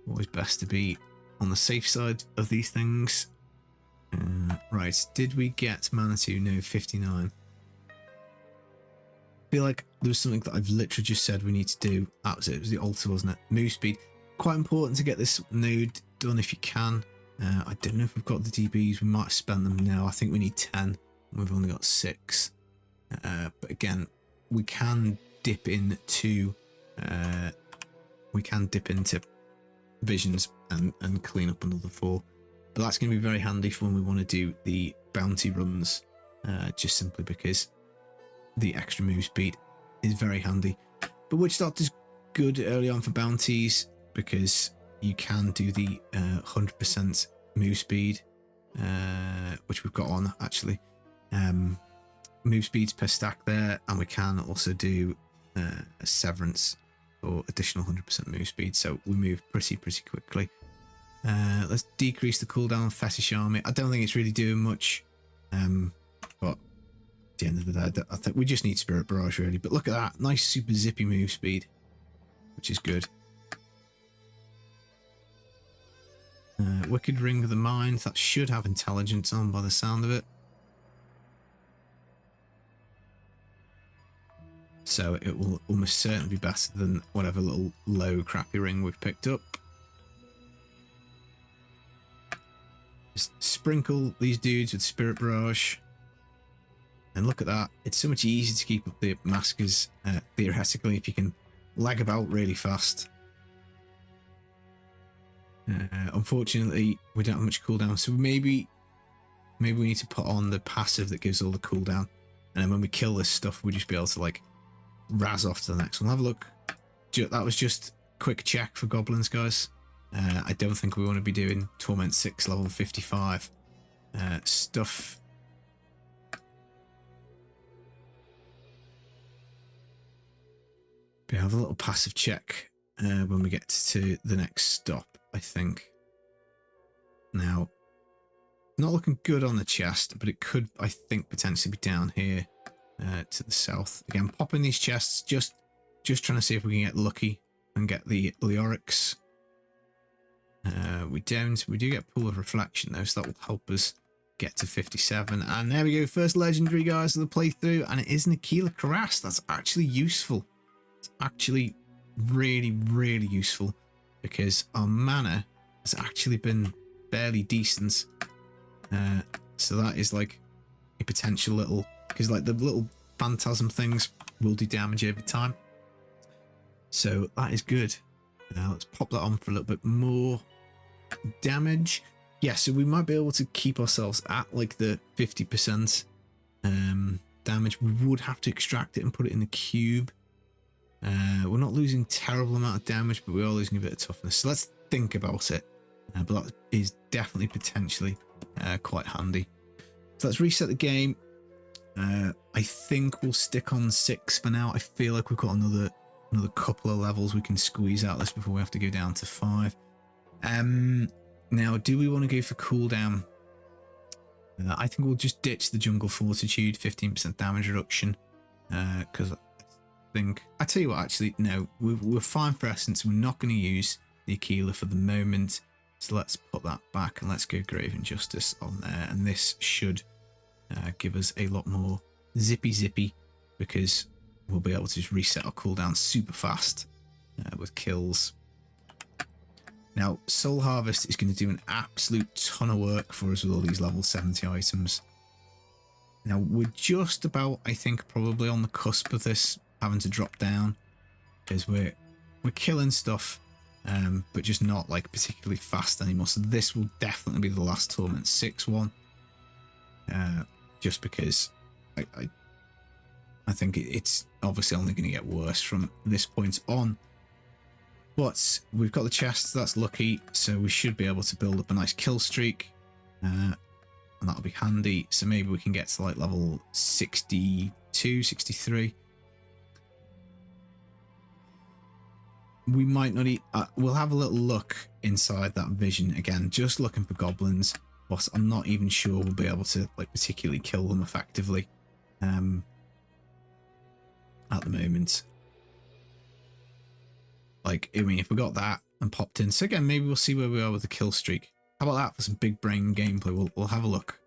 Speaker 4: Always best to be on the safe side of these things. Right, did we get Manitou? No, 59. I feel like there was something that I've literally just said we need to do. That was it. It was the altar, wasn't it? Move speed. Quite important to get this node done if you can. I don't know if we've got the DBs. We might have spent them now. I think we need 10. We've only got 6. But again, we can dip into visions and clean up another 4. But that's going to be very handy for when we want to do the bounty runs, just simply because the extra move speed is very handy. But Witch Doctor's good early on for bounties because you can do the 100% move speed, which we've got on actually. Move speeds per stack there, and we can also do a severance for additional 100% move speed, so we move pretty quickly. Let's decrease the cooldown on Fetish Army. I don't think it's really doing much, but at the end of the day, I think we just need Spirit Barrage really. But look at that, nice super zippy move speed, which is good. Wicked Ring of the Mind, that should have intelligence on by the sound of it. So it will almost certainly be better than whatever little low crappy ring we've picked up. Just sprinkle these dudes with Spirit Barrage. And look at that. It's so much easier to keep up the maskers, theoretically, if you can lag about really fast. Unfortunately, we don't have much cooldown, so maybe we need to put on the passive that gives all the cooldown. And then when we kill this stuff, we'll just be able to, like, razz off to the next one. Have a look. That was just quick check for goblins, guys. I don't think we want to be doing Torment 6 level 55 stuff. But have a little passive check when we get to the next stop, I think. Now, not looking good on the chest, but it could, I think, potentially be down here to the south. Again, popping these chests, just trying to see if we can get lucky and get the Leorics. We don't. We do get Pool of Reflection though, so that will help us get to 57. And there we go, first legendary, guys, of the playthrough, and it is Aquila Karas. That's actually useful. It's actually really useful because our mana has actually been fairly decent. So that is like a potential little, because like the little phantasm things will do damage over time. So that is good. Now let's pop that on for a little bit more damage. Yeah, so we might be able to keep ourselves at like the 50% damage. We would have to extract it and put it in the cube. We're not losing terrible amount of damage, but we are losing a bit of toughness. So let's think about it. But that is definitely potentially quite handy. So let's reset the game. I think we'll stick on 6 for now. I feel like we've got another couple of levels we can squeeze out of this before we have to go down to 5. Now, do we want to go for cooldown? I think we'll just ditch the Jungle Fortitude, 15% damage reduction, because I tell you what, actually, no, we're fine for Essence. We're not going to use the Aquila for the moment, so let's put that back and let's go Grave Injustice on there, and this should give us a lot more zippy, because we'll be able to just reset our cooldown super fast with kills. Now, Soul Harvest is going to do an absolute ton of work for us with all these level 70 items. Now, we're just about, I think, probably on the cusp of this having to drop down, because we're killing stuff, but just not like particularly fast anymore. So this will definitely be the last Torment 6 one, just because I think it's obviously only going to get worse from this point on. But we've got the chests, that's lucky, so we should be able to build up a nice kill streak, and that'll be handy. So maybe we can get to like level 62, 63. We might not we'll have a little look inside that vision again, just looking for goblins, but I'm not even sure we'll be able to like particularly kill them effectively at the moment. Like, I mean, if we got that, and popped in. So again, maybe we'll see where we are with the kill streak. How about that for some big brain gameplay? We'll have a look.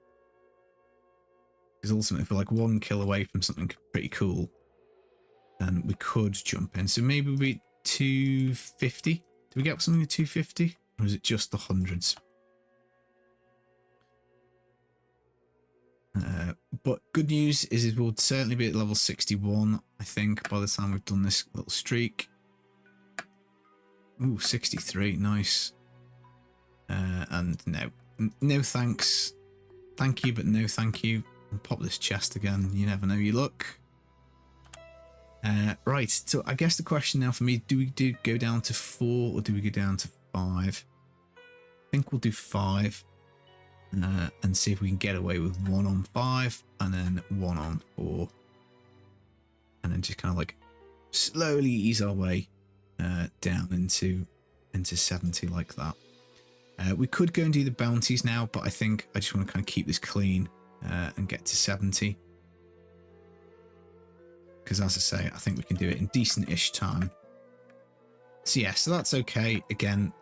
Speaker 4: Because ultimately, if we're like 1 kill away from something pretty cool, then we could jump in. So maybe we'll be 250. Do we get something at 250? Or is it just the hundreds? But good news is we'll certainly be at level 61, I think, by the time we've done this little streak. Ooh, 63, nice. And no thanks. Thank you, but no thank you. I'll pop this chest again. You never know your luck. Right, so I guess the question now for me, do we go down to 4 or do we go down to 5? I think we'll do 5. And see if we can get away with 1 on 5 and then 1 on 4. And then just kind of like slowly ease our way down into 70 like that. We could go and do the bounties now, but I think I just want to kind of keep this clean and get to 70. Because as I say, I think we can do it in decent-ish time. So yeah, so that's okay. Again,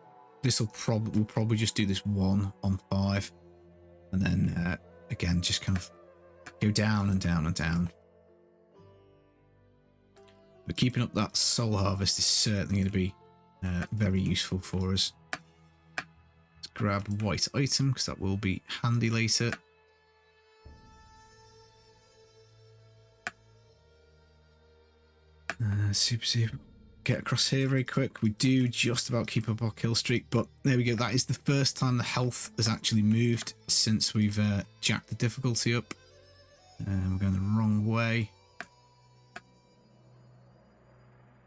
Speaker 4: we'll probably just do this 1 on 5. And then, again, just kind of go down and down and down. But keeping up that soul harvest is certainly going to be very useful for us. Let's grab a white item, because that will be handy later. Super. Get across here very quick. We do just about keep up our kill streak, but there we go. That is the first time the health has actually moved since we've jacked the difficulty up. We're going the wrong way.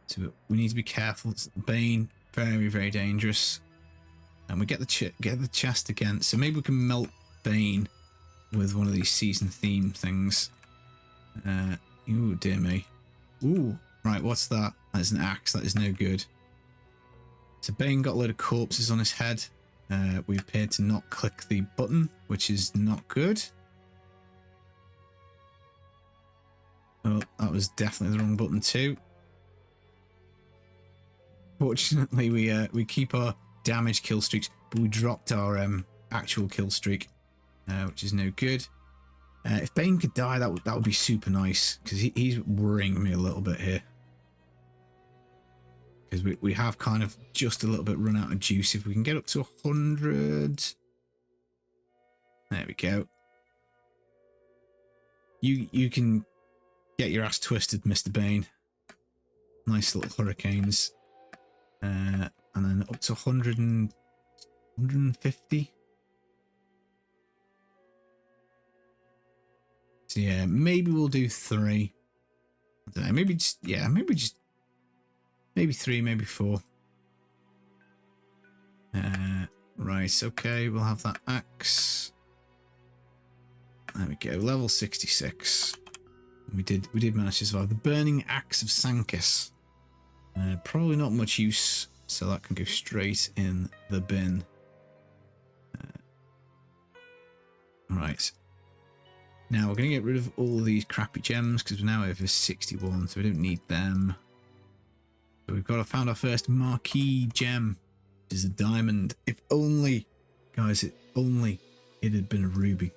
Speaker 4: So we need to be careful. It's Bane, very, very dangerous. And we get the chest again. So maybe we can melt Bane with one of these season theme things. Ooh, dear me. Ooh. Right, what's that? That's an axe. That is no good. So Bane got a load of corpses on his head. We appeared to not click the button, which is not good. Oh, that was definitely the wrong button too. Fortunately, we keep our damage kill streaks, but we dropped our actual kill streak, which is no good. If Bane could die, that would be super nice, because he's worrying me a little bit here. Because we have kind of just a little bit run out of juice. If we can get up to 100... There we go. You can get your ass twisted, Mr. Bane. Nice little hurricanes. And then up to 100 and 150. So yeah, maybe we'll do 3. I don't know, maybe 3, maybe 4. Right, okay, we'll have that axe. There we go, level 66. We did manage to survive. The Burning Axe of Sancus. Probably not much use, so that can go straight in the bin. Right. Now we're going to get rid of all these crappy gems because we're now over 61, so we don't need them. So we've found our first marquee gem, which is a diamond. If only, guys, it had been a ruby.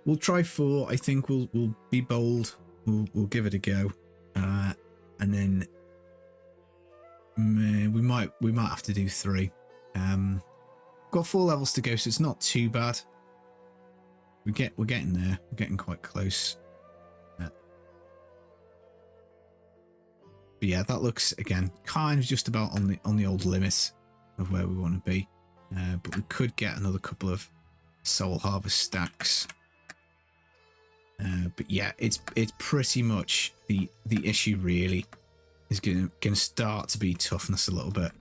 Speaker 4: We'll try 4. I think we'll be bold. We'll give it a go, and then we might have to do 3. Got 4 levels to go, so it's not too bad. We're getting there. We're getting quite close. But yeah, that looks again kind of just about on the old limit of where we want to be. But we could get another couple of soul harvest stacks. But yeah, it's pretty much the issue really is gonna start to be toughness a little bit,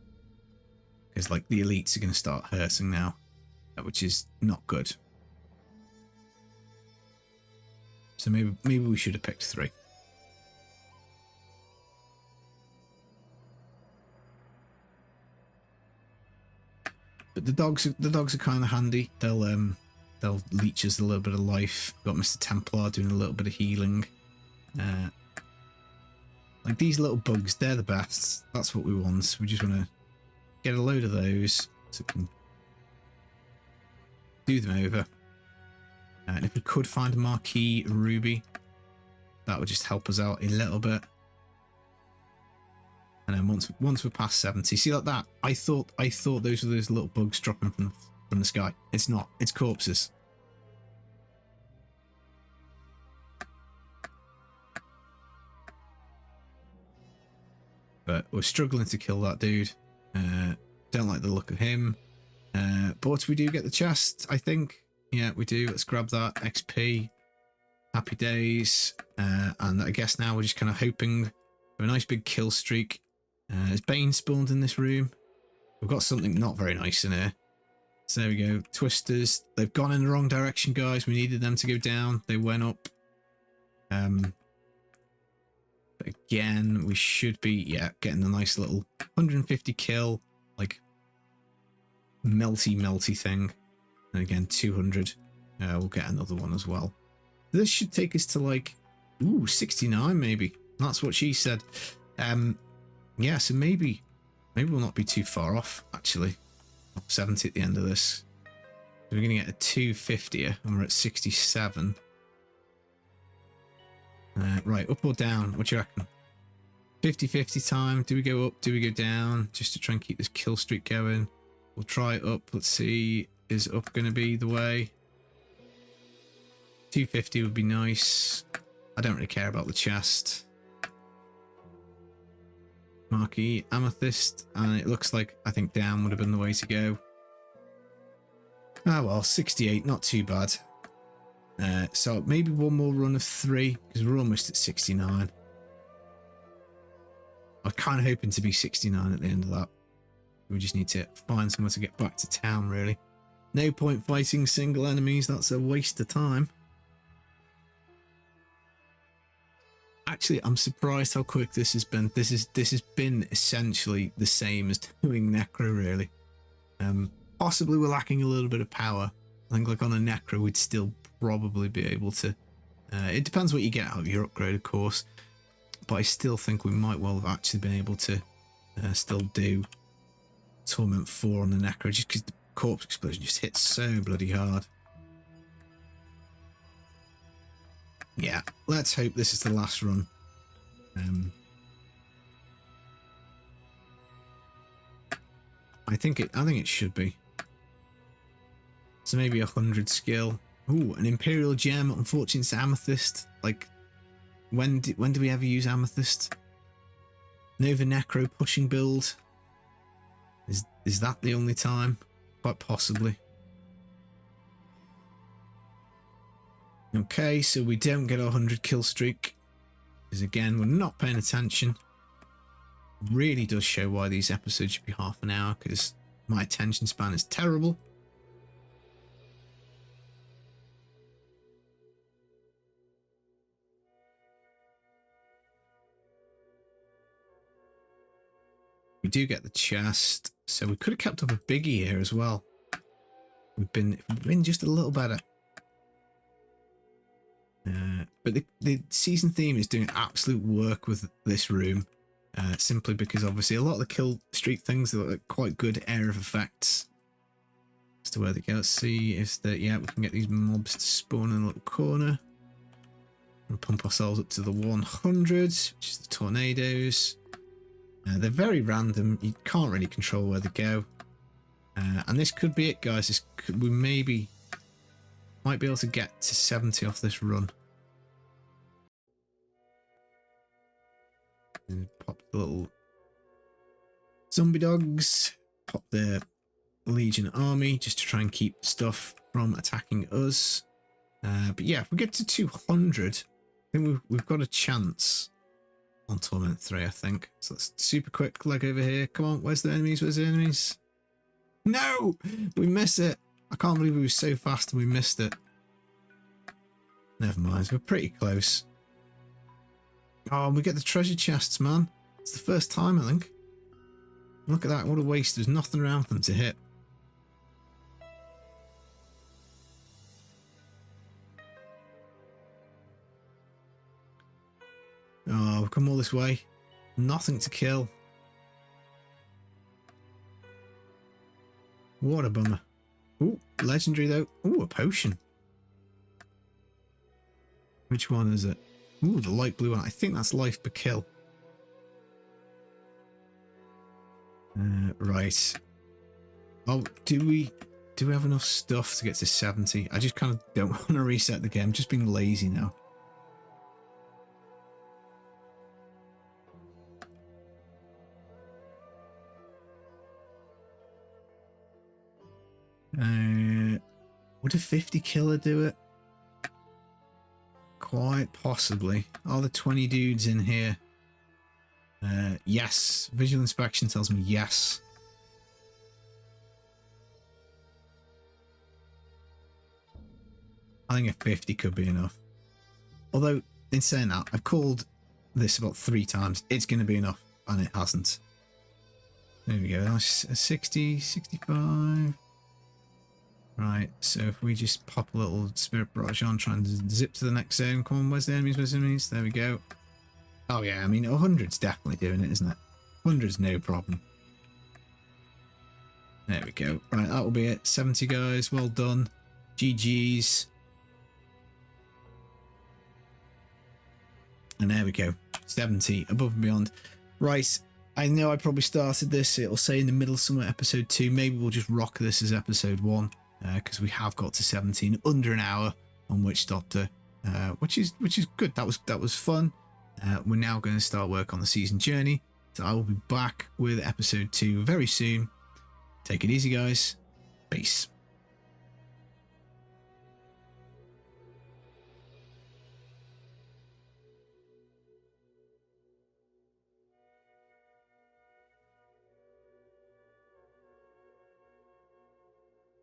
Speaker 4: because like the elites are gonna start hurting now, which is not good. So maybe we should have picked 3. But the dogs are kind of handy. They'll leech us a little bit of life. Got Mr. Templar doing a little bit of healing. Like these little bugs, they're the best. That's what we want. We just want to get a load of those so we can do them over. And if we could find a marquee ruby, that would just help us out a little bit. And then once we're past 70, see like that? I thought those were those little bugs dropping from the sky. It's not. It's corpses. But we're struggling to kill that dude. Don't like the look of him. But we do get the chest, I think. Yeah, we do. Let's grab that. XP. Happy days. And I guess now we're just kind of hoping for a nice big kill streak. Has Bane spawned in this room? We've got something not very nice in here. So there we go. Twisters. They've gone in the wrong direction, guys. We needed them to go down. They went up. But again, we should be, yeah, getting a nice little 150 kill, like, melty thing. And again, 200. We'll get another one as well. This should take us to, like, ooh, 69 maybe. That's what she said. Yeah, so maybe we'll not be too far off, actually. 70 at the end of this. So we're going to get a 250 and we're at 67. Right, up or down? What do you reckon? 50-50 time. Do we go up? Do we go down? Just to try and keep this kill streak going. We'll try up. Let's see. Is up going to be the way? 250 would be nice. I don't really care about the chest. Marquee, amethyst, and it looks like I think down would have been the way to go. Ah well, 68, not too bad. So maybe one more run of 3 because we're almost at 69. I'm kind of hoping to be 69 at the end of that. We just need to find somewhere to get back to town, really. No point fighting single enemies, that's a waste of time. Actually, I'm surprised how quick this has been. This has been essentially the same as doing Necro, really. Possibly we're lacking a little bit of power. I think like on a Necro, we'd still probably be able to. It depends what you get out of your upgrade, of course. But I still think we might well have actually been able to still do Torment 4 on the Necro, just because the corpse explosion just hits so bloody hard. Yeah, let's hope this is the last run. I think it should be. So maybe 100 skill. Ooh, an Imperial Gem. Unfortunately, it's Amethyst. Like, when do we ever use Amethyst? Nova Necro pushing build. Is that the only time? Quite possibly. Okay, so we don't get a 100 kill streak. Because again, we're not paying attention. Really does show why these episodes should be half an hour, because my attention span is terrible. We do get the chest, so we could have kept up a biggie here as well. We've been just a little better. But the season theme is doing absolute work with this room, simply because obviously a lot of the kill streak things are like quite good area of effects as to where they go. Let's see if yeah, we can get these mobs to spawn in a little corner and pump ourselves up to the 100, which is the tornadoes. They're very random. You can't really control where they go, and this could be it, guys. We might be able to get to 70 off this run. And pop the little zombie dogs, pop the Legion army just to try and keep stuff from attacking us. But yeah, if we get to 200, I think we've got a chance on Torment 3, I think. So let's super quick leg over here. Come on, where's the enemies? Where's the enemies? No! We miss it! I can't believe we were so fast and we missed it. Never mind, we're pretty close. Oh, we get the treasure chests, man. It's the first time, I think. Look at that, what a waste. There's nothing around for them to hit. Oh, we've come all this way. Nothing to kill. What a bummer. Ooh, legendary though. Ooh, a potion. Which one is it? Ooh, the light blue one. I think that's life per kill. Right. Oh, do we have enough stuff to get to 70? I just kind of don't want to reset the game. I'm just being lazy now. Would a 50 killer do it? Quite possibly. Are the 20 dudes in here? Yes. Visual inspection tells me yes. I think a 50 could be enough. Although, in saying that, I've called this about 3 times. It's going to be enough, and it hasn't. There we go. That's 60, 65. Right, so if we just pop a little Spirit Barrage on, try and zip to the next zone. Come on, where's the enemies? Where's the enemies? There we go. Oh yeah, I mean, 100's definitely doing it, isn't it? 100's no problem. There we go. Right, that will be it. 70 guys, well done. GG's. And there we go. 70, above and beyond. Right, I know I probably started this. It'll say in the middle somewhere episode 2. Maybe we'll just rock this as episode 1. Because we have got to 17 under an hour on Witch Doctor, which is good. That was fun. We're now going to start work on the season journey, so I will be back with episode 2 very soon. Take it easy, guys. Peace.